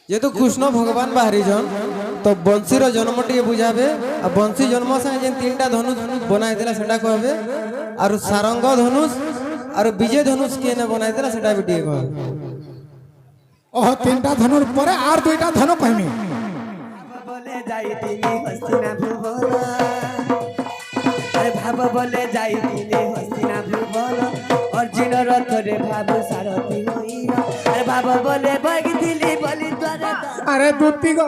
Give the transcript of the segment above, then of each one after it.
जेतु कृष्ण भगवान बाहरी जन तो बंशीर जन्म टे बुझावे आ बंशी जन्म से जेन तीनटा धनुष बनाई देला सेटा कहबे और सारंग धनुष और विजय धनुष के ने बनाई देला सेटा भी टे कहबे। ओह तीनटा धनुर परे आर दुईटा धनु कहमी बोले जाई तिनी हस्तिना भुवन अरे भाव बोले जाई तिनी हस्तिना भुवन अर्जुन रथ रे भाव सारथी होइना अरे भाव बोले बगी दिली बलि द्वारे अरे दुती गो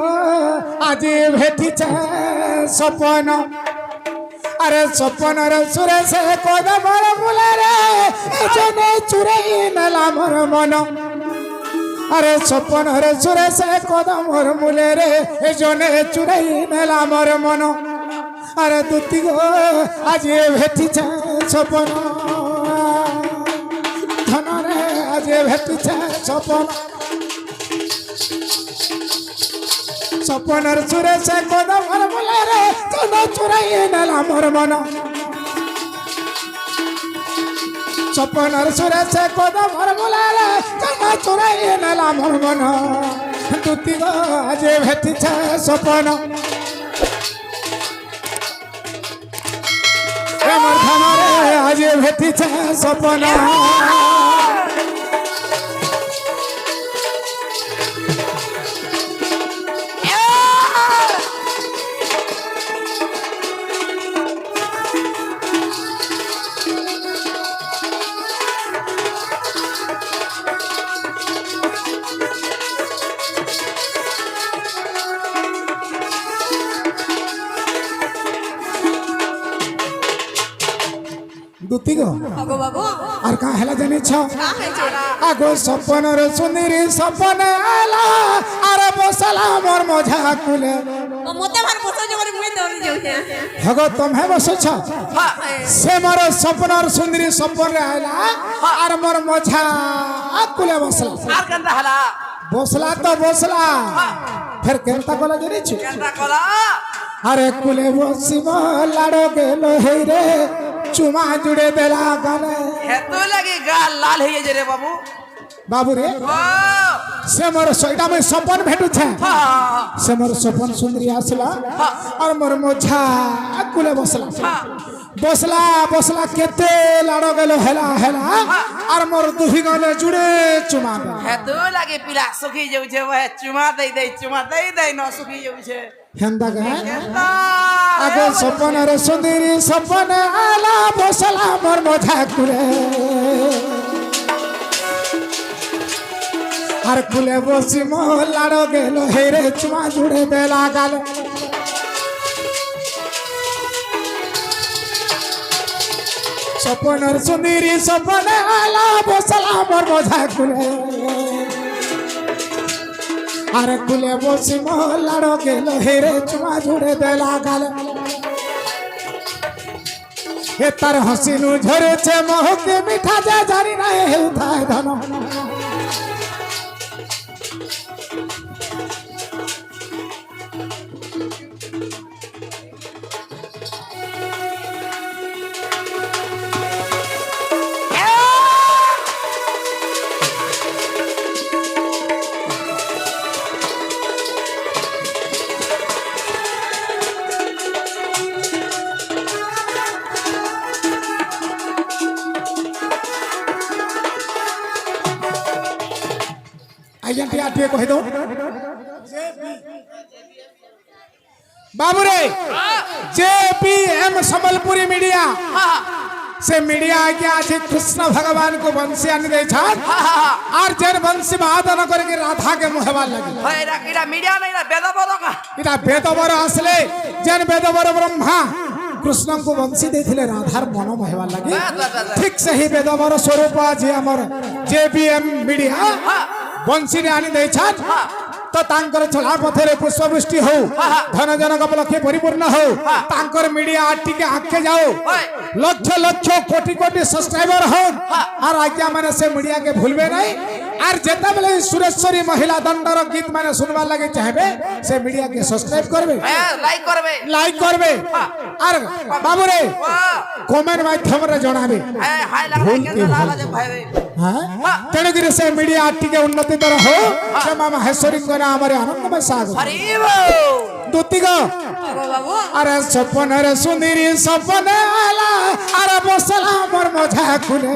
आज भेटी सपन अरे सपन रे सुरेश कदम बुले रे जने चुरई नला मोर मन अरे सपन रे सुरेश कदम मुले रे जने चुरई नला मोर मन अरे दुती गो आज भेटी सपन धन रे आज भेटी सपन सपन रे सुरेश कदम मुले रे जने चुरई नला मोर मन सपन रे सुरेश कदम मुले रे जने चुरई नला मोर मन दुती गो आज भेटी सपन আমার ধানরে আজ ভেটিছে সপন दुती गो अगो बाबू আর কা হেলা জানিছ का है जेरा আগো সপন রে সুন্দরী সপন আলা আর বসলা মোর মঝা কুলে ओ मोते भार पोछो जो करे मुई दौड़ जाऊ है হগ তুমি বসছ সে মোর সপনর সুন্দরী সপন রে আলা আর মোর মঝা কুলে বসলা আর কেনটা হলা বসলা তো বসলা ফের কেনতা কলা জানিছ কেনটা কলা আরে কুলে বসিব লাড়ো গেল হেই রে চুমা জুড়ে দেলা গালে হেতু লাগি গাল লাল হয়ে যে রে বাবু বাবু রে ও সে মোর সইটা মই সপন ভেটুছে হ্যাঁ সে মোর সপন সুন্দরী আসলা আর মোর মোঝা কুলে বসলা বসলা বসলা কেতে লাড়ো গেল হেলা হেলা আর মোর দুহি গলে জুড়ে চুমা দেলা হেতু লাগি পিলা সুখী যাউছে ওহে চুমা দেই ন সুখী যাউছে হেন্দা গে কেনটা আগে সপন রে সুন্দরী সপন আলা বসলা মোর মোঝা কুলে আর কুলে বসি মো লাড়ো গেল হেরে চুমা জুড়ে দেলা গালে সপন রে সুন্দরী সপন আলা বসলা মোর মোঝা কুলে আর কুলে বসি মো লাড়ো গেল হেরে চুমা জুড়ে দেলা গালে হে তার হাসিনু ঝরেছে মহকে মিঠা যা জানি না হেউথায় ধন আইজেন্টি আটিয়ে কই দো বাবু রে जेपीएम संबलपुरी मीडिया से मीडिया आगे आज कृष्ण भगवान को वंशी आने दे छान और जन वंशी महादन करके राधा के मुहवाल लगी এরা কিরা মিডিয়া নাই না বেদ বড় কা इटा वेदवर आसले जन वेदवर ब्रह्मा कृष्ण को वंशी देथिले राधार मन मोहवाल लगी ठीक सही वेदवर स्वरूप आज हमर जेपीएम मीडिया वंशी ने आनी दे छान तो तांकर चला पथरे पुष्पवृष्टि हो धन जनक उपलक्षे परिपूर्ण हो तांकर मीडिया आटिके आखे जाओ लक्ष लक्ष कोटि कोटि सब्सक्राइबर हो और आज्ञा माने से मीडिया के भूलबे नहीं আর যেতেবেলে সুরেশ্বরী মহিলা দণ্ডর গীত মানে শুনবার লাগে চাইবে সে মিডিয়া কে সাবস্ক্রাইব করবে লাইক করবে আর বাবুরে কমেন্ট মাধ্যমে জানাবে হ্যাঁ তেণুকরি সে মিডিয়া টিকে উন্নতিতর হো সে মা মাহেশ্বরীঙ্কর আমার আনন্দময় সাগর দুতিগ বাবু আরে স্বপ্নের সুন্দরী স্বপ্নে আলা আরে বসলা মোর মজা খুলে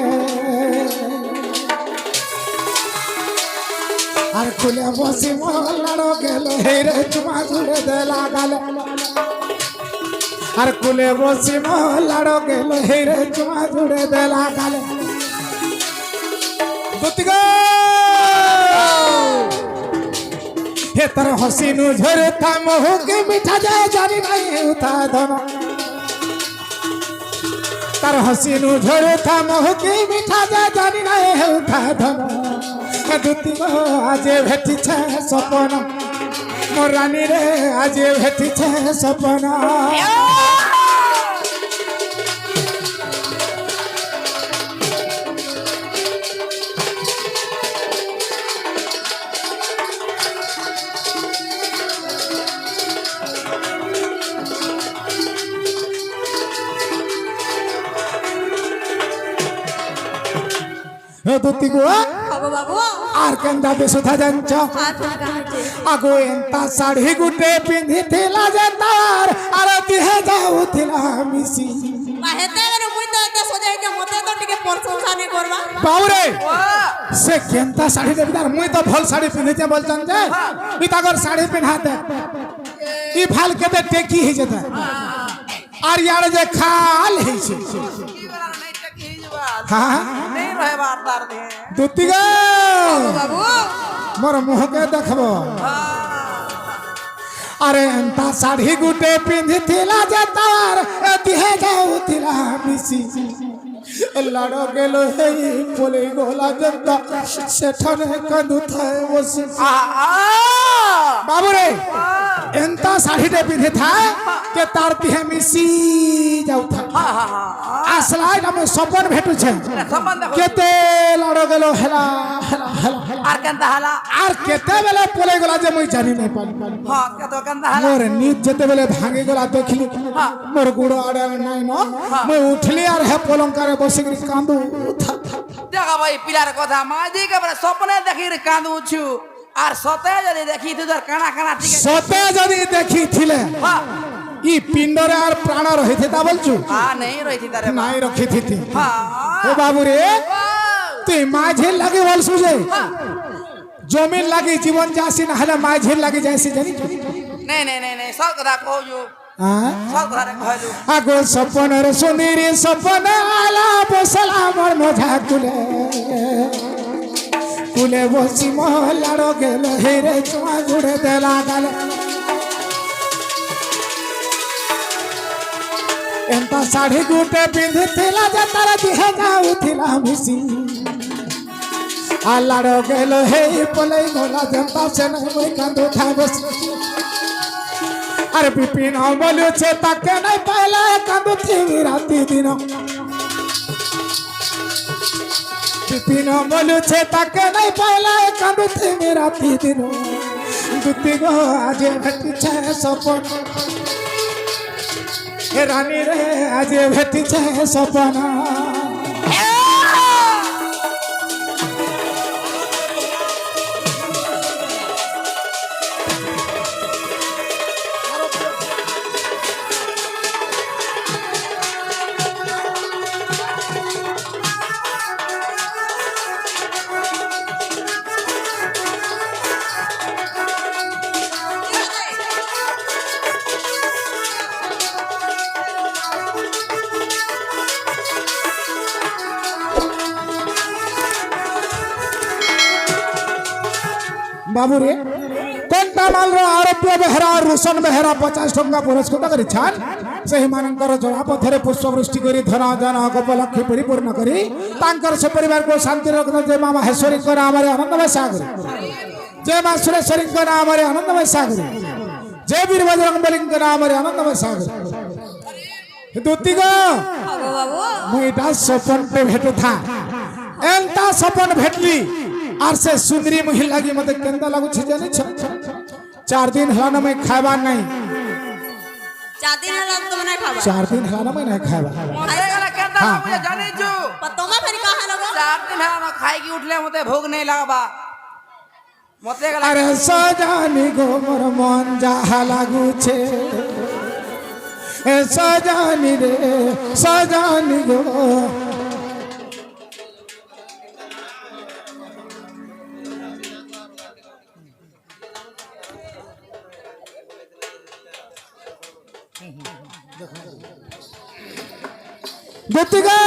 আর খুলে বসি মলাড়ো গেল হেরে চুমা জুড়ে দেলা গালে আর খুলে বসি মলাড়ো গেল হেরে চুমা জুড়ে দেলা গালে দুতিগ हे तर हसीनु झरे था मोह के मिठा जाए जानी नहीं उठा धना तर हसीनु झरे था मोह के मिठा जाए जानी नहीं उठा धना दुती आज भेटी छे सपना मोर रानी रे आज भेटी छे सपना দুতি গো বাবু আর কেন্দা বেসুথা জানছ আগো এন্তা শাড়ি গুটে পিঁধিলা যে তার আর দিহে যাউথিলা মিশি হেতেবেলে মুই তো এতে সোজা হইকে মতে তো টিকে প্রশংসা নি করবা বাউরে সে কেন্তা শাড়ি দেবি তার মুই তো ভাল শাড়ি পিঁধিছে বলছন যে ই তাগর শাড়ি পিঁধাতে ই ভাল কেতে টেকি হই যেতে আর ইয়ার যে খাল হইছে হ্যাঁ দুতি গো বাবু মোর মুহকে দেখব আরে এন্তা শাড়ি গুটে পিঁধিলা যে তার দিহে যাউথিলা মিশি লড় গেল হেই বলে গোলা জন্তা সেঠানে কাঁদুথায় বসি বাবুরে এন্তা শাড়িতে পিঁধে থায় কে তার দিহে মিশি যাউথা আসলাই আমি সপন ভেটুছে কেতে লড় গেল হেলা হেলা হেলা আর কেনতা হালা আর কেতে বেলে পলে গলা যে মুই জানি নাই পারি হ্যাঁ কত কেনতা হালা মোর নিজ যেতে বেলে ভাঙি গলা দেখলি মোর গুড় আড়ে নাই ন মুই উঠলি আর হে পলঙ্কারে বসে গিয়ে কান্দু দেখা ভাই পিলার কথা মাঝি কেবল স্বপ্নে দেখি কাঁদুছু আর সতে যদি দেখি তোর কানা কানা ঠিক সতে যদি দেখি থিলে হ্যাঁ ই পিণ্ডরে আর প্রাণ রহিতে তা বলছু হ্যাঁ নেই রইছি তারে নাই রখি থিতি হ্যাঁ ও বাবু রে তুই মাঝে লাগি বলছু যে জমিন লাগি জীবন যাসি না হলে মাঝে লাগি যাইছি জানি নেই নেই নেই নেই সব কথা কহজু হ্যাঁ সব কথা কহজু আগো স্বপ্নের সুন্দরী স্বপ্ন আলা বসলা মোর মজা কুলে কুলে বসি মহলাড়ো গেল হেরে চুমা জুড়ে দেলা গালে এন্তা শাড়ি গুটে পিঁধিলা যে তার দিহে যাউথিলা মিশি আলাড়ো গেল হেই পলাই গোলা জন্তা সে নাই মই কান্দু থা বসি আর বিপিন বলুছে তাকে নাই পাইলে কাঁদুথিবি রাতি দিন বিপিন বলুছে তাকে নাই পাইলে কাঁদুথিবি রাতি দিন দুতি গো আজ ভেটিছে সপন হে রানী রে আজ ভেটিছে সপন বাবুরে কোনটা মালর আরব্য বেহেরা রোশন বেহেরা 50 টঙ্কা পুরস্কৃত করেছেন সেই মানଙ୍କର জଳାପଥରେ ପୁଷ୍ପବୃଷ୍ଟି କରି ଧନ ଜନ ଗୋପଲକ୍ଷ୍ମୀ ପରିପୂର୍ଣ୍ଣ କରି ତାଙ୍କର ସେ ପରିବାରକୁ ଶାନ୍ତି ରଖନ୍ତୁ ଯେ ମା ମାହେଶ୍ୱରୀଙ୍କ ନାମରେ ଆନନ୍ଦମୟ ସାଗର ଯେ ମା ସୁରେଶ୍ୱରୀଙ୍କ ନାମରେ ଆନନ୍ଦମୟ ସାଗର ଯେ ବୀର ବଜରଙ୍ଗବଲୀଙ୍କ ନାମରେ ଆନନ୍ଦମୟ ସାଗର ଦୁତିଗ বাবু ମୁଁ ଏଇଟା ସପନଟେ ଭେଟୁଥା ଏନ୍ତା ସପନ ଭେଟଲି আর সে সুন্দরী মহিলা কি মতে কেন্দা লাগুছে জানিছ 4 দিন হলানো মই খাইবার নাই 4 दिन हला तो मना खाबा 4 दिन हलानो মই নাই খাইবা मते गला केंदा हाँ। मुझे जानी छु पर तोमा फेर कहा लगो 4 दिन है खाई की उठले मते भूख नहीं लगबा मते गला আরে সজানি গো মোর মন যাহা লাগুছে এ সজানি রে সজানি গো দুতিগো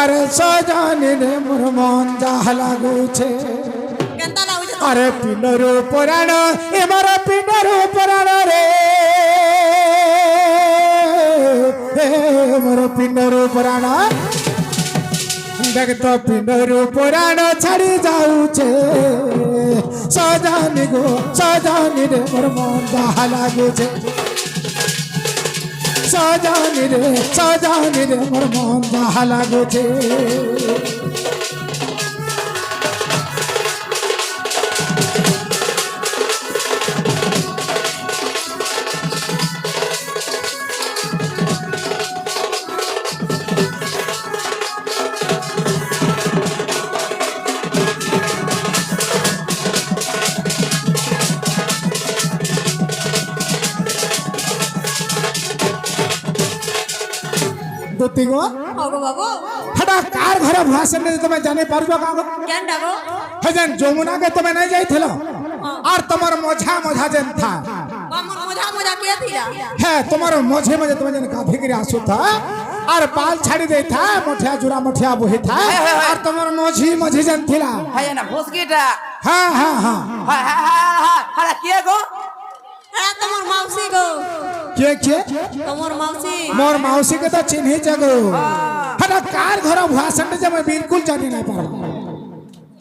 আরে সজানি রে মোর মন যাহা লাগুছে केंता लाउ छ আরে পিণ্ডর পুরাণ এমার পিণ্ডর পুরাণ রে মোর পিণ্ডর পুরাণ দেখ তো পিণ্ডর পুরাণ ছাড়ি যাউছে সজানি গো সজানি রে মোর মন যাহা লাগুছে সজানি রে মোর মন যাহা লাগুছে দুতিগো होगो बाबू হঠাৎ কার ঘরে ভাষণ দিয়ে তুমি জানি পারবে কাগো केंदा गो হেজেন যমুনা কে তুমি নাই যাইছিল আর তোমার মঝা মঝা যেন থা हमर मजा मजा के थीरा হ্যাঁ তোমার মঝে মঝে তুমি যেন গাধি করে আসু থা আর বাল ছাড়ি দেই থা মঠিয়া জুড়া মঠিয়া বহি থা আর তোমার মঝি মঝি যেন থিলা है ना भोसकीटा হ্যাঁ হ্যাঁ হ্যাঁ हाय हला के गो ए तमर मौसी गो কে কে तमर मौसी মোর মাউসি কে তো চিনহি যাগো হঠাৎ কার ঘরে ভাষণ দিয়ে আমি বিলকুল জানি না পারবো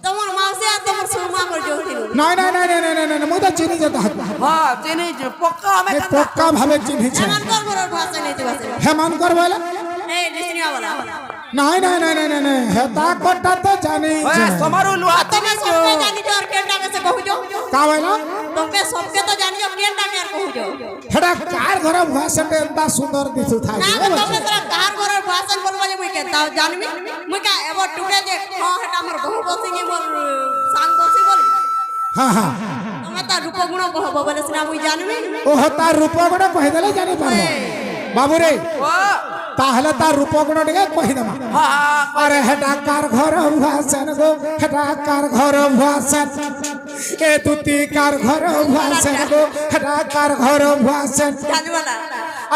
तमर मौसी आ तमर सुरमा कर जोथिलो নাই নাই নাই নাই নাই নাই মই তো চিনি যেতে হাত हां चिनी छु पक्का हमें कंदा পক্কা ভাবে চিনিছে हेमन कर मोर भाषा नहीं बासे হেমান কর বলে ए डिस्ट्रिक्ट वाला নাই নাই নাই নাই নাই হেতা কটা তো জানি ओए समारू लुआ तमे सबके जानी जो और केंदा के से कहू जो কা বলে तमे सबके तो जानी जो केंदा के कहू जो হেটা কার ঘরে ভাষণ দিয়ে এত সুন্দর দিছু ना থাকি तमे तोरा कार घर भाषण बोलबो जे मुई केंता जानबी मुई का एबो टुके जे हां हेटा हमर बहु बसी की मोर सांग बसी बोल হ্যাঁ হ্যাঁ तमे ता रूप गुण कहबो बोले सिना मुई जानबी ও তার রূপগুণ কহিদেলে জানি পারবো বাবু রে ओ তাহলে তার রূপগুণ টিকে কহিদেমা हां हां আরে হেটা কার ঘর ভাষণ গো হেটা কার ঘর ভাষণ এ দুটি কার ঘর ভাষণ গো হেটা কার ঘর ভাষণ जानवाला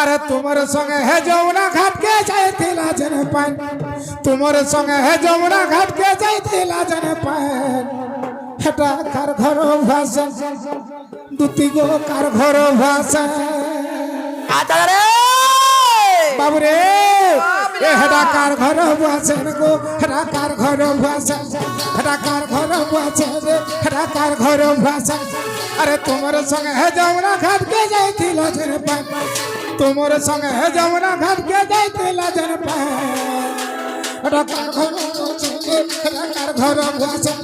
আরে তোমার সঙ্গে হে যমুনা ঘাট কে যাইতিলা জনে পান তোমার সঙ্গে হে যমুনা ঘাট কে যাইতিলা জনে পান হেটা কার ঘর ভাষণ দুটি গো কার ঘর ভাষণ आजा रे বাবু রে এ হেটা কার ঘর ভাষণ গো হেটা কার ঘর ভাষণ হেটা কার ঘর ভাষণ রে হেটা কার ঘর ভাষণ আরে তোমার সঙ্গে হে যমুনা ঘাট কে যাইতিলা জনে পান তোমার সঙ্গে হে যমুনা ঘাট কে যাইতিলা জনে পান হেটা কার ঘর ভাষণ হেটা কার ঘর ভাষণ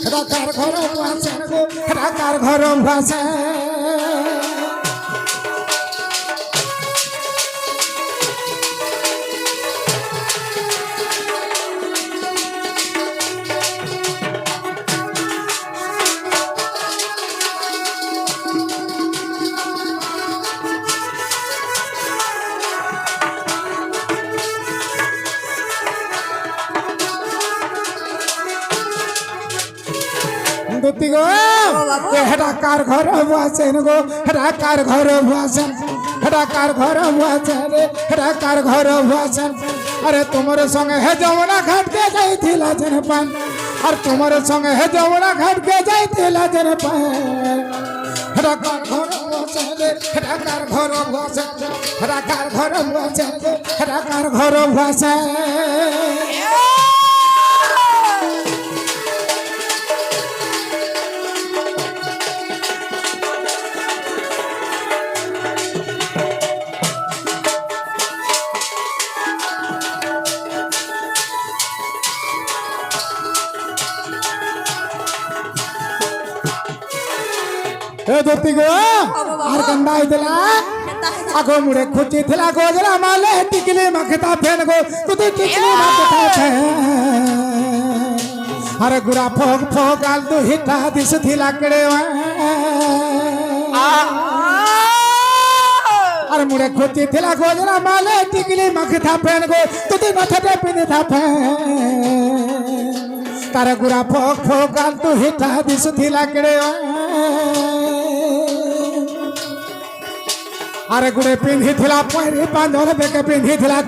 হেটা কার ঘর ভাষণ গো হেটা কার ঘর ভাষণ দুতি গো হেটা কার ঘর ভাষণ গো হেটা কার ঘর ভাষণ হেটা কার ঘর ভাষণ রে হেটা কার ঘর ভাষণ আরে তোমার সঙ্গে হে যমুনা ঘাট কে যাইতিলা জনে পান আর তোমার সঙ্গে হে যমুনা ঘাট কে যাইতিলা জনে পান হেটা কার ঘর ভাষণ রে হেটা কার ঘর ভাষণ হেটা কার ঘর ভাষণ গো হেটা কার ঘর ভাষণ এ ধরতি গো আর কান্দা আইতলা আগো মুড়ে খুঁচি থিলা গোজরা মালে টিকলি মাখতা ফেন গো তুই টিকলি মাখতা ফেন আরে গুড়া ফোক ফোক আল দু হিটা দিস থিলা কেড়ে আর মুড়ে খুঁচি থিলা গোজরা মালে টিকলি মাখতা ফেন গো তুই মাথাটা পিনে থা ফেন তারে গুড়া ফোক ফোক আল দু হিটা দিস থিলা কেড়ে আরে গুড়ে পিন্ধি থিলা পয়রি পাঞ্জর বেগে পিন্ধি থিলা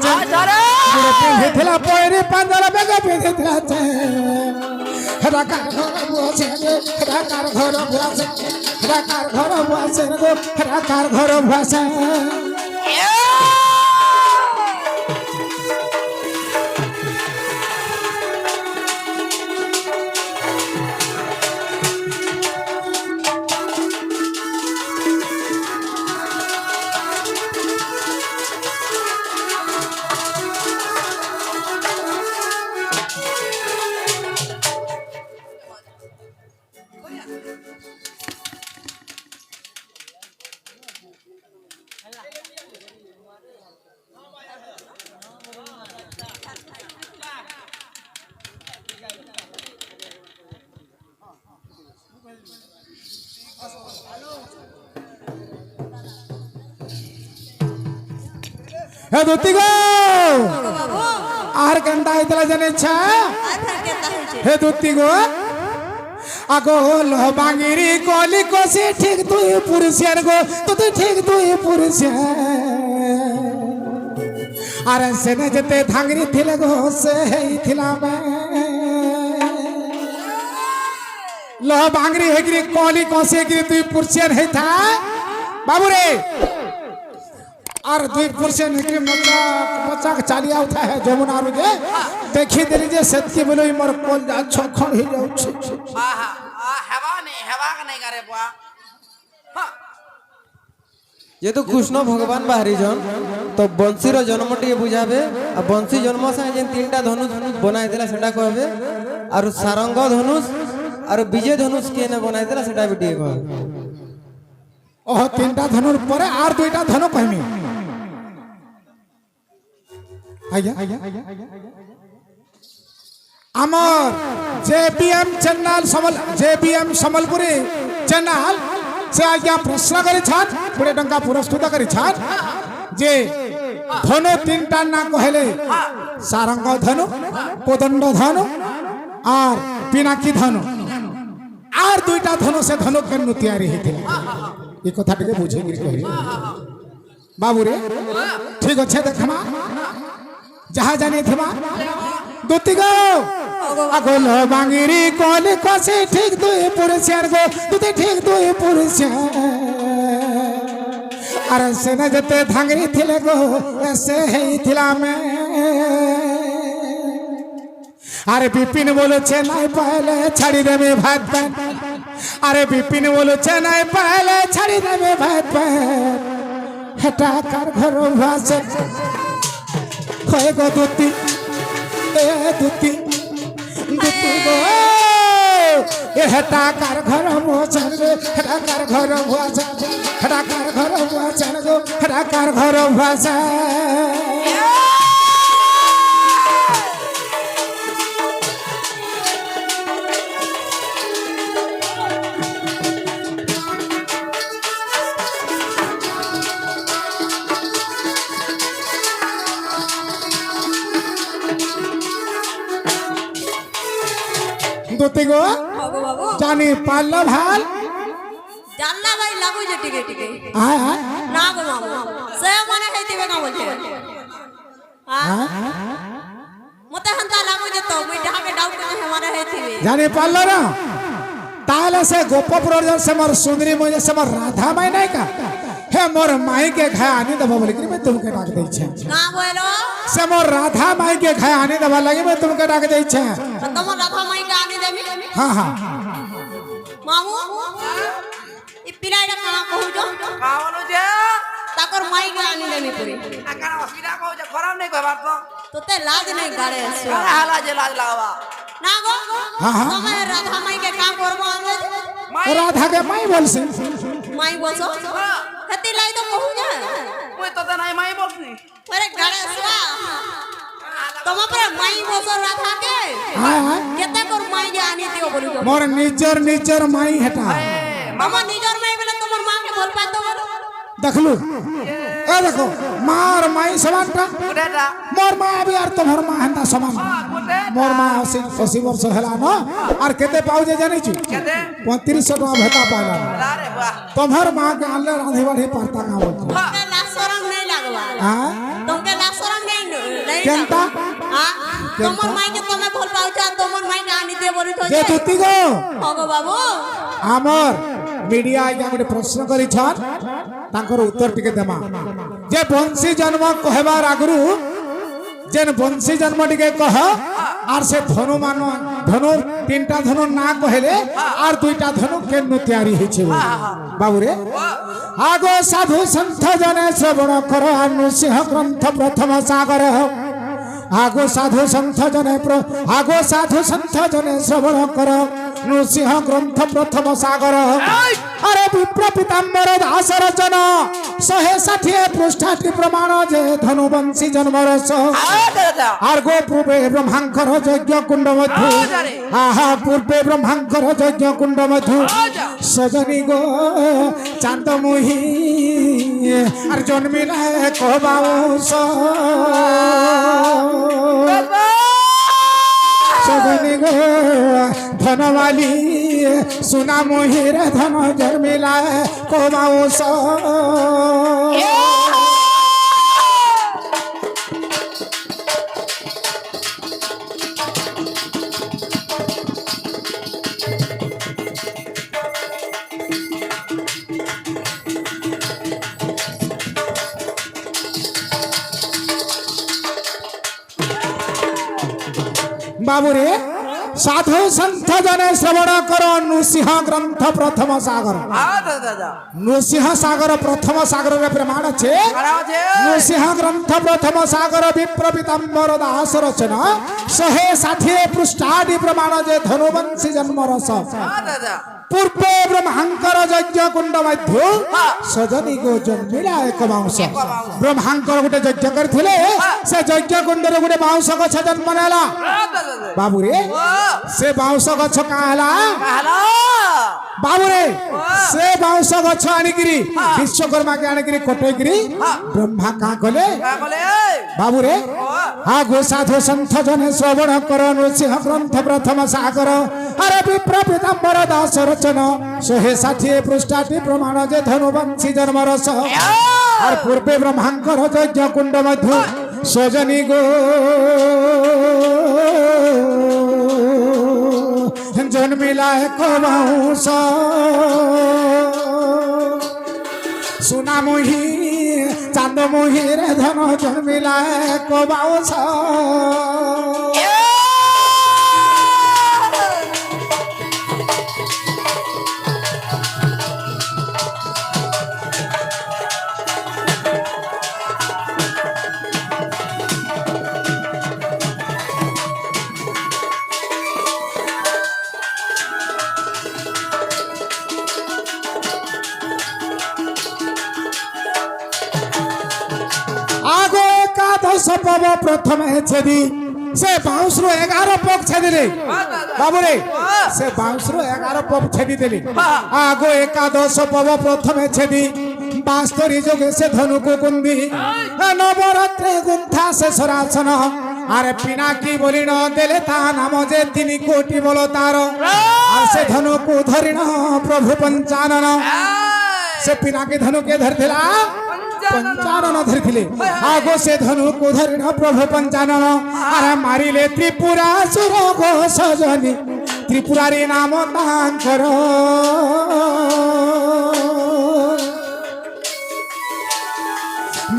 গুড়ে পিন্ধি থিলা পয়রি পাঞ্জর বেগে পিন্ধি থিলা হেডা কার ঘর বসে হেডা কার ঘর বসে হেডা কার ঘর বসে হেডা কার ঘর বসে হে ধুতি গো আর কান্দা আইতলা জানেছা হে ধুতি গো আগো লো বাঙ্গিরি কলি কসি ঠিক তুই পুরুষের গো তুই ঠিক তুই পুরুষের আরে সেনে যেতে ধাঙ্গরি থিলে গো সে হেইছিলাম লো বাঙ্গিরি হেগরি কলি কসি হেগরি তুই পুরুষের হেইথা বাবু রে আর 2% হেগরি মচাক চালিয়া উঠা হে যমুনা রুজে দেখি দেলি যে সেতকি বলই মোর কোল যা ছখন হই যাচ্ছে আহা হেবা নেই গারে বুয়া যেহেতু কৃষ্ণ ভগবান বাহারিছন তো বংশীর জন্মটি বুঝাবে আর বংশী জন্ম সাথে যে 3টা ধনুষ বনাই দেলা সেটা কহবে আর সারঙ্গ ধনুষ আর বিজয় ধনুষ কে না বনাই দেলা সেটা বি টিকে কহবে ও 3টা ধনুর পরে আর 2টা ধনু কইমি আজ্ঞা আমার JBM channel JBM Sambalpuri channel সে আজ্ঞা প্রশ্ন করেছেন 20 টঙ্কা পুরস্কৃত করেছেন যে ধনু 3টা না কহলে সারঙ্গ ধনু কোদণ্ড ধনু আর পিনাকি ধনু আর 2টা ধনু সে ধনু কেন তৈরি হয়েছিল এই কথাটাকে বুঝে কহি বাবু রে ঠিক আছে দেখমা যাহা জানি থিবা দুতি গো আগল বাঙ্গিরি কলি কসি ঠিক দুই পুরুষের গো তুই ঠিক দুই পুরুষের আর সেনে যেতে ধাঙ্গরি থিলে গো এসে হেইছিলাম আরে বিপিন বলেছে নাই পাইলে ছাড়ি দেবে ভাত পান আরে বিপিন বলেছে নাই পাইলে ছাড়ি দেবে ভাত পান হেটা কার ঘর ভাসে হয়ে গো দুতি এ দুতি দুতি গো এ হেটা কার ঘর ভাসে হেটা কার ঘর ভাসে হেটা কার ঘর ভাসে গো হেটা কার ঘর ভাসে দুতি গো জানি পারল ভাল জানলা ভাই লাগু যে টিকে টিকে আয় আয় না গো মামু সে মনে হইতিবে না বলছে মতে হন্তা লাগু যে তো মুই ঢাকে ডাউট করে মনে হইতিবে জানি পারল না তাহলে সে গোপপুর সে মোর সুন্দরী মনে সে মোর রাধা মাই নাই का हे मोर माई के घर आने दबा बोले कि मैं तुमके डाक दे छे ना बोलो से मोर राधा माई के घर आने दबा लगे मैं तुमके डाक दे छे तुम राधा माई का आने देमी हां हां मामू ई पिराइडा कहां कहू जो কাওনো যে ताकर माई के आने देमी पूरी আকার অসুবিধা কও যে খরাম নাই কইবার তো तो ते लाज नहीं गाड़े আরে হালা যে লাজ লাগাবা ना गो हाँ, हाँ। तुम राधा माई के काम करबो आने राधा के माई बोल से মাই বসো হেতি লাই তো কহু যে মুই তোতে নাই মাই বলছি আরে গণেশা তোমা পরে মাই বসো না থাকে হ্যাঁ হ্যাঁ কেতে কর মাই যে আনি দিও বলি তো মোর নিজর মাই হেটা মামা নিজর মাই বলে তোমার মাকে ভাল পাই তো বলো দেখলু এ দেখো মার মাই সমানটা কুড়েটা মোর মা আবি আর তোমার মা হেন্তা সমান মোর মা 80 বর্ষ হেলা ন আর কেতে পাও যে জানিছু কেতে 3500 টাকা ভেতা পাইলা আরে বাহ তোমার মা के আনলে রাঁধি বাড়ি পারতা না বলতো তোমাকে লাসরং নাই লাগবা হ্যাঁ তোমাকে লাসরং নাই নাই কেনতা হ্যাঁ তোমার মাইকে তুমি ভাল পাউছ তোমার মাইকে আনি দিও বলি তো যে তুতি গো হগো বাবু আমার মিডিয়া আগে গোটে প্রশ্ন করিছন তাଙ୍କର উত্তর টিকে দেমা যে বংশী জন্ম কহবার আগরু যেন বংশী জন্ম টিকে কহ আর সে ধনু মান ধনু তিনটা ধনু না কহেলে আর দুইটা ধনু কেন তৈরি হয়েছে বাবুরে আগো সাধু সন্থ জনে শ্রবণ কর নৃসিংহ গ্রন্থ প্রথম সাগর আগো সাধু সন্থ জনে শ্রবণ কর নৃসিংহ গ্রন্থ প্রথম সাগর আরে বিপ্র পিতাম্বর দাস রচন 160 পৃষ্ঠাটি প্রমাণ যে ধনুবংশী জন্মরস আর গো পূর্বে ব্রহ্মাঙ্কর যজ্ঞ কুণ্ড মধ্যে আহা পূর্বে ব্রহ্মাঙ্কর যজ্ঞ কুণ্ড মধ্যে সজনী গো চান্দমুহি আর জন্মিলা কবাউস সজনী গো ধনমালী সোনা মহির ধন জন্মিলা কবাউস বাবুরে সাধু সন্থ জনে শ্রবণ কর নৃসিংহ গ্রন্থ প্রথম সাগর নৃসিংহ সাগর প্রথম সাগরের প্রমাণ আছে নৃসিংহ গ্রন্থ প্রথম সাগর বিপ্র পিতাম্বর দাস রচনা 160 পৃষ্ঠাটি প্রমাণ যে ধনুবংশী জন্মরস পূর্বে ব্রহ্মাঙ্কর যজ্ঞ কুণ্ড মধ্য সজনী গো জন্মিলা এক বাউঁশ ব্রহ্মাঙ্কর গোটে যজ্ঞ କରିଥିଲେ ସେ ଯଜ୍ଞ କୁଣ୍ଡରେ ଗୋଟେ ବାଉଁଶ ଗଛ ଜନ୍ମ ନେଲା ବାବୁରେ ସେ ବାଉଁଶ ଗଛ କାଁ ହେଲା ବାବୁରେ ସେ ବାଉଁଶ ଗଛ ଆଣିକିରି ବିଶ୍ୱକର୍ମାକେ ଆଣିକିରି କଟେଇକିରି ବ୍ରହ୍ମା କାଁ କଲେ ବାବୁରେ আগো সাধু সন্থ জনে শ্রবণ কর নৃসিংহ গ্রন্থ প্রথম সাগর আরে বিপ্র পিতাম্বর দাস রচন 160 পৃষ্ঠাটি প্রমাণ যে ধনুবংশী জন্মরস আর পূর্বে ব্রহ্মাঙ্কর যজ্ঞ কুণ্ড মধ্য সজনী গো জন্মিলা এক বাউঁশ সোনামহি চান্দমহির ধন জন্মিলা এক বাউঁশ আগো একাদশ পব প্রথমে ছেদি সে বাউঁশরু 11 পক ছেদিলে বাবুরে সে বাউঁশরু 11 পক ছেদি দেলি আগো একাদশ পব প্রথমে ছেদি বাস্তরি যোগে সে ধনুকু কুন্দি নবরাত্রে গুন্থা সে সরাসন আরে পিনাকি বলিণ দেলে তা নাম যে 3 কোটি বল তার আর সে ধনুকু ধরিণ প্রভু পঞ্চানন সে পিনাকি ধনুকে ধরিলা पंचानन धरिथिले आगो से धनु को धरिण प्रभु पंचानन आरे मारिले त्रिपुरासुर गो सजनी त्रिपुरारी नाम तांकर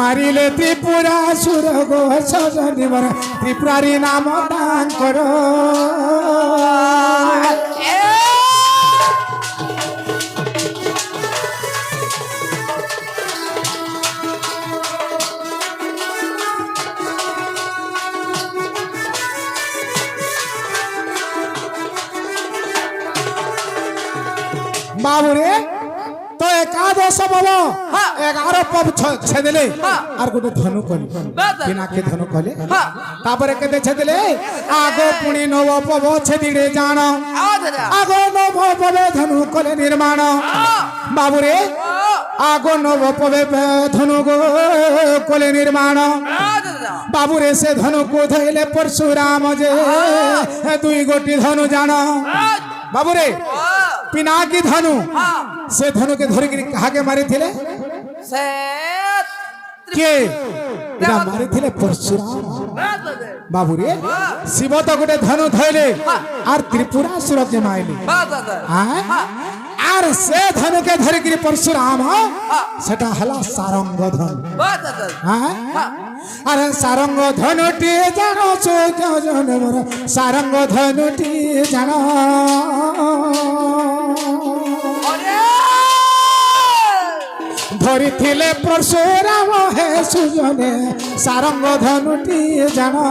मारिले त्रिपुरासुर गो सजनी वर त्रिपुरारी नाम तांकर বাবুরে তো একাদশ পব 11 পব ছেদেলে আর গোটে ধনু কলে বিনাকে ধনু কলে তারপরে কেতে ছেদেলে আগ পুনি নব পব ছেদিড়ে জাণ আগ নব পবে ধনু কলে নির্মাণ বাবুরে আগ নব পবে ধনু কলে নির্মাণ বাবুরে সে ধনুকু ধইলে পরশুরাম যে 2 গোটি ধনু জাণ বাবুরে পিনাকি ধনু সে ধনুকে ধরিকি কাহাকে মারিଥିଲେ সে কে এটা মারিଥିଲେ পরশুরাম বাবুরে শিব তো গোটে ধনু ধইলে আর ত্রিপুরাসুরকে মাইলে আর সে ধনুকে ধরিকি পরশুরাম সেটা হলা সারঙ্গ ধনু আরে সারঙ্গ ধনুটি জানো সুজন মোর সারঙ্গ ধনুটি জানো ধরিଥିଲେ পরশুরাম হে সুজনে সারঙ্গ ধনুটি জানো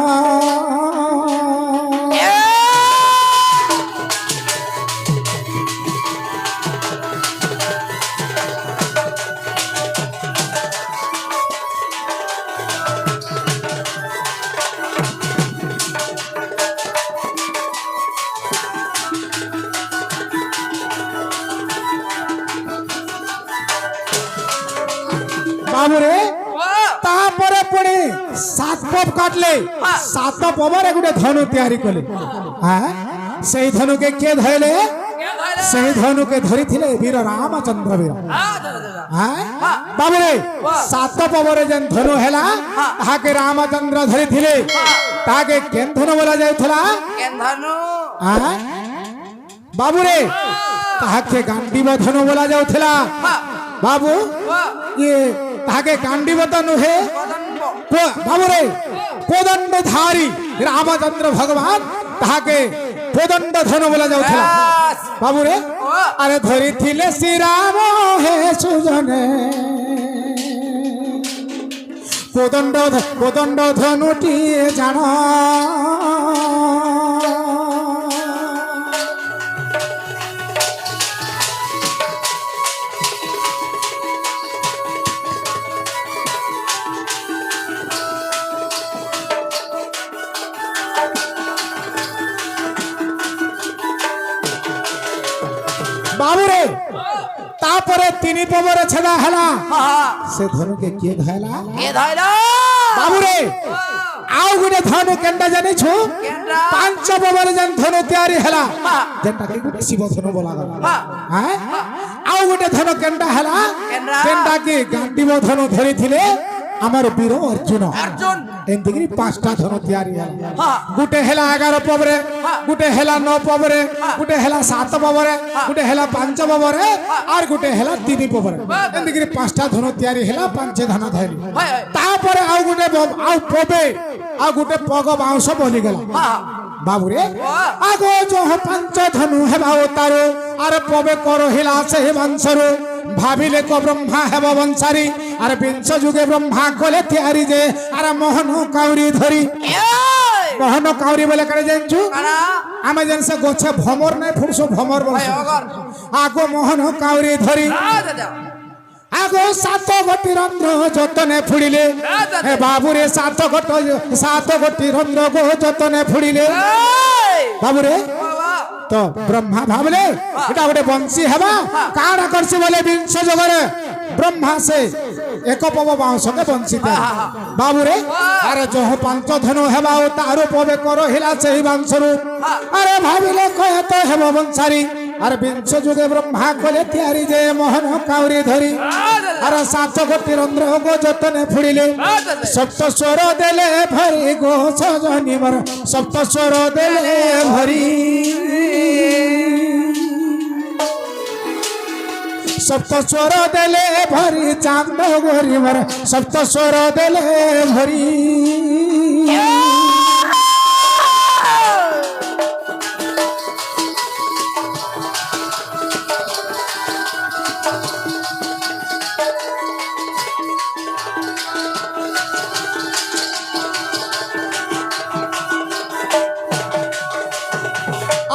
বাবুরে তারপরে পুଣି 7 পব কাটলে 7 পবরে গোটে ধনু তৈরি কলে হ্যাঁ সেই ধনুকে কে ধইলে সেই ধনুকে ধরিଥିଲେ বীর রামচন্দ্র বীর হ্যাঁ বাবুরে 7 পবরে যেন ধনু হেলা তাহাকে রামচন্দ্র ধরিଥିଲେ তাকে কেন ধনু বলা যাଉଥିଲା কেন ধনু হ্যাঁ বাবুরে তাহাকে গান্ডীব ধনু বলা যাଉଥିଲା বাবু ये ताके गांडीवत नुहे बाबुरे कोदंडधारी रामचंद्र भगवान ताके कोदंड धनु बोला जाउथला बाबुरे अरे धरिथिले श्री राम हे सुजने कोदंड धनुटी जानो बाबुरे तापरे 3 पबरे छदा हला से धनु के किए धैला কে ধইল बाबुरे आउ गुटे धनु केंडा जानि छु केंडा 5 पबरे जन धनु तैयारी हला जेंटा के गुटे शिव धनु बोला गला हैं आउ गुटे धनु केंडा हला केंडा जेंटा के गांडीव धनु धरिथिले আমার বীর অর্জুন অর্জুন এন্দিগি 5টা ধনু তৈয়ারি হলা গুটে হেলা 11 পবরে গুটে হেলা 9 পবরে গুটে হেলা 7 পবরে গুটে হেলা 5 পবরে আর গুটে হেলা 3 পবরে এন্দিগি 5টা ধনু তৈয়ারি হেলা 5 ধনু ধরি তারপরে আউ গুটে আউ পবে আউ গুটে পগ বাউঁশ বলি গলা বাবুরে আগো जो 5 ধনু হেবা তারো আর পবে কর হেলা সে বংশরু ভাবিলে ক ব্রহ্মা হেব বংশারি আর বিংশ যুগে ব্রহ্মা কলে তৈয়ারি যে আর মোহন কাউরি ধরি মোহন কাউরি বলে কারে জানছু আমি জানছে গছে ভমর নাই ফুরসো ভমর বলছ আগো মোহন কাউরি ধরি আগো 7 গোটি রন্ধ্র যতনে ফুড়িলে হে বাবুরে 7 গোটি রন্ধ্র গো যতনে ফুড়িলে বাবুরে তো ব্রহ্মা ভাবলে এটা গোটে বংশী হেবা কাড়া করছে বলে বিংশ যুগরে ব্রহ্মা সে এক পব বাউঁশকে বংশীতে বাবুরে আরে যহ 5 ধনু হেবা ও তার পবে কর হিলা সেই বাংশরু আরে ভাবিলে কয়ে তো হেব বংশারি আর বিংশ যুগে ব্রহ্মা কলে তৈয়ারি যে মোহন কাউরি ধরি আর 7 গোটি রন্ধ্র গো যতনে ফুড়িলে সপ্ত স্বর দেলে ভরি গো সজনী মর সপ্ত স্বর দেলে ভরি सप्त स्वर देले भरी चांद गोरी मर सप्त स्वर देले भरी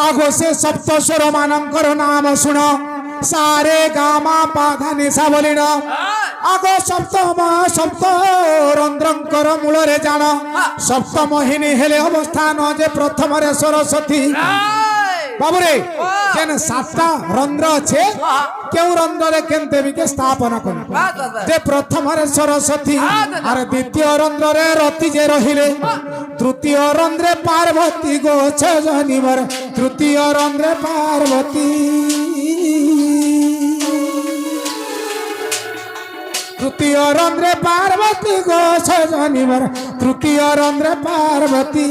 आगो से सप्त स्वर मानकर नाम सुनो সারে গামা পাধা নিশা বলিন আগ সপ্তম সপ্ত রন্ধ্রঙ্কর মূলরে জাণ সপ্তমোহিনী হেলে অবস্থান যে প্রথমরে সরস্বতী বাবুরে যেন সাতটা রন্ধ্র আছে কেউ রন্ধ্রে কেন দেবীকে স্থাপন করে যে প্রথমরে সরস্বতী আর দ্বিতীয় রন্ধ্রে রতি যে রহিলে তৃতীয় রন্ধ্রে পার্বতী গো ছজনিবর তৃতীয় রন্ধ্রে পার্বতী তৃতীয় রন্ধ্রে পার্বতী গো ছজনিবর তৃতীয় রন্ধ্রে পার্বতী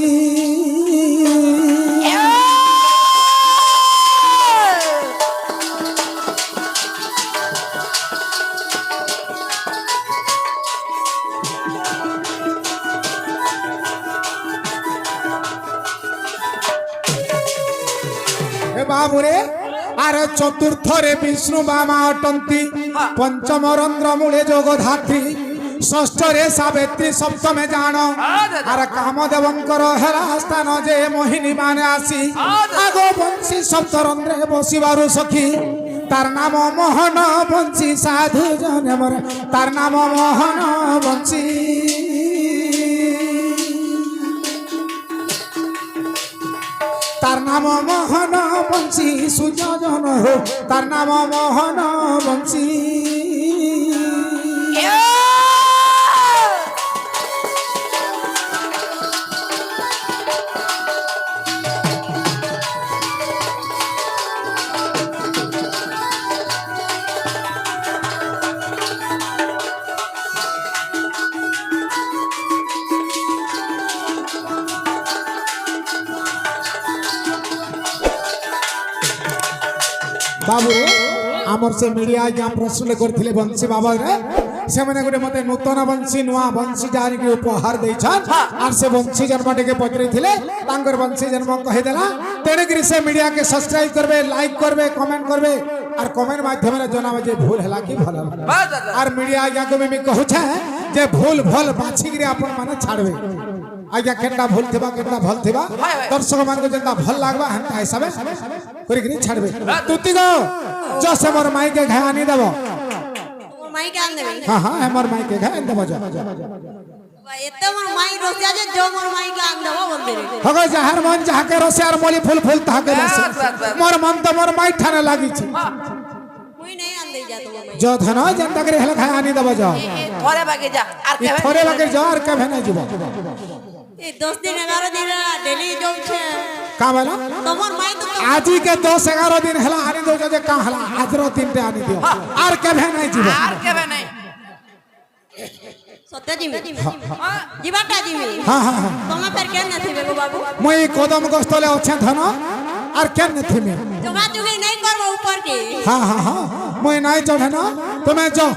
বাবুরে আর চতুর্থরে বিষ্ণু বামা অটন্তি পঞ্চম রন্ধ্র মূলে যোগধাত্রী ষষ্ঠরে সাবিত্রী সপ্তমে জাণ আর কামদেবঙ্কর হেলা স্থান যে মোহিনী মানে আসি আগ বংশী সপ্তরন্ধ্রে বসিবারু সখী তার নাম মোহন বংশী সাধু জন তার নাম মোহন বংশী তার নাম মোহন বংশী সুজন হো তার নাম মোহন বংশী বাবু আমার সে মিডিয়া আজ্ঞা প্রশ্ন করলে বংশী বাবা সে গোটে মতো নূতন বংশী নূয়া বংশী যাকে উপহার দিয়েছেন আর সে বংশী জন্মটিকে পচারিলে তাঙ্কর বংশী জন্ম কহিদেলা তেণুকি সে মিডিয়াকে সবসক্রাইব করবে লাইক করবে কমেন্ট করবে আর কমেন্ট মাধ্যমে জানাবে যে ভুল হেলা কি ভাল আর মিডিয়া আজ্ঞাকে আমি কହୁছে যে ভুল ভাল বাছিকি আপন মানে ছাড়বে আজ্ঞা কেনটা ভুল থিবা কেনটা ভাল থিবা দর্শক মানকে যেটা ভাল লাগবা হেনতা হিসাবে করিকি ছাড়বে তুতি গো জসে মোর মাইকে ঘাই আনি দেব মাইকে আন দেবে হ্যাঁ হ্যাঁ আমার মাইকে ঘাই আনি দেব যা এতে মোর মাই রসিয়া যে জো মোর মাইকে আন দেব বলতে রে হগো যাহার মন যাহাকে রসে আর মলি ফুল ফুল তাহাকে রসে মোর মন তো মোর মাই ঠানে লাগিছে মুই নাই আন দেই যা তোমার মাই जो धन जनता करे हेला घाई आनी देब जा থরে বাগে যা আর ई थोड़े बाके जा और कभे नहीं जीव এই 10 দিন 11 দিন ডেলি জমছে का बोला তোমার মাই তো आज के 10 11 दिन हेला आनी दो जे का हेला आज रो दिन पे आनी दियो और कभे नहीं जीव আর কেবে নাই সত্য জিমি জিবাটা জিমি हां हां हां তোমা ফের কেন না থিবে গো বাবু মই কদম গস্তলে আছে ধন আর কেন থিমে জমা জুগি নাই করবো উপর কে हां हां हां মই নাই চढ़े ना तुम्हें जो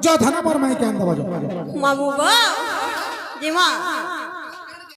जो धन पर मैं के अंदर बजो মামু গো জিমা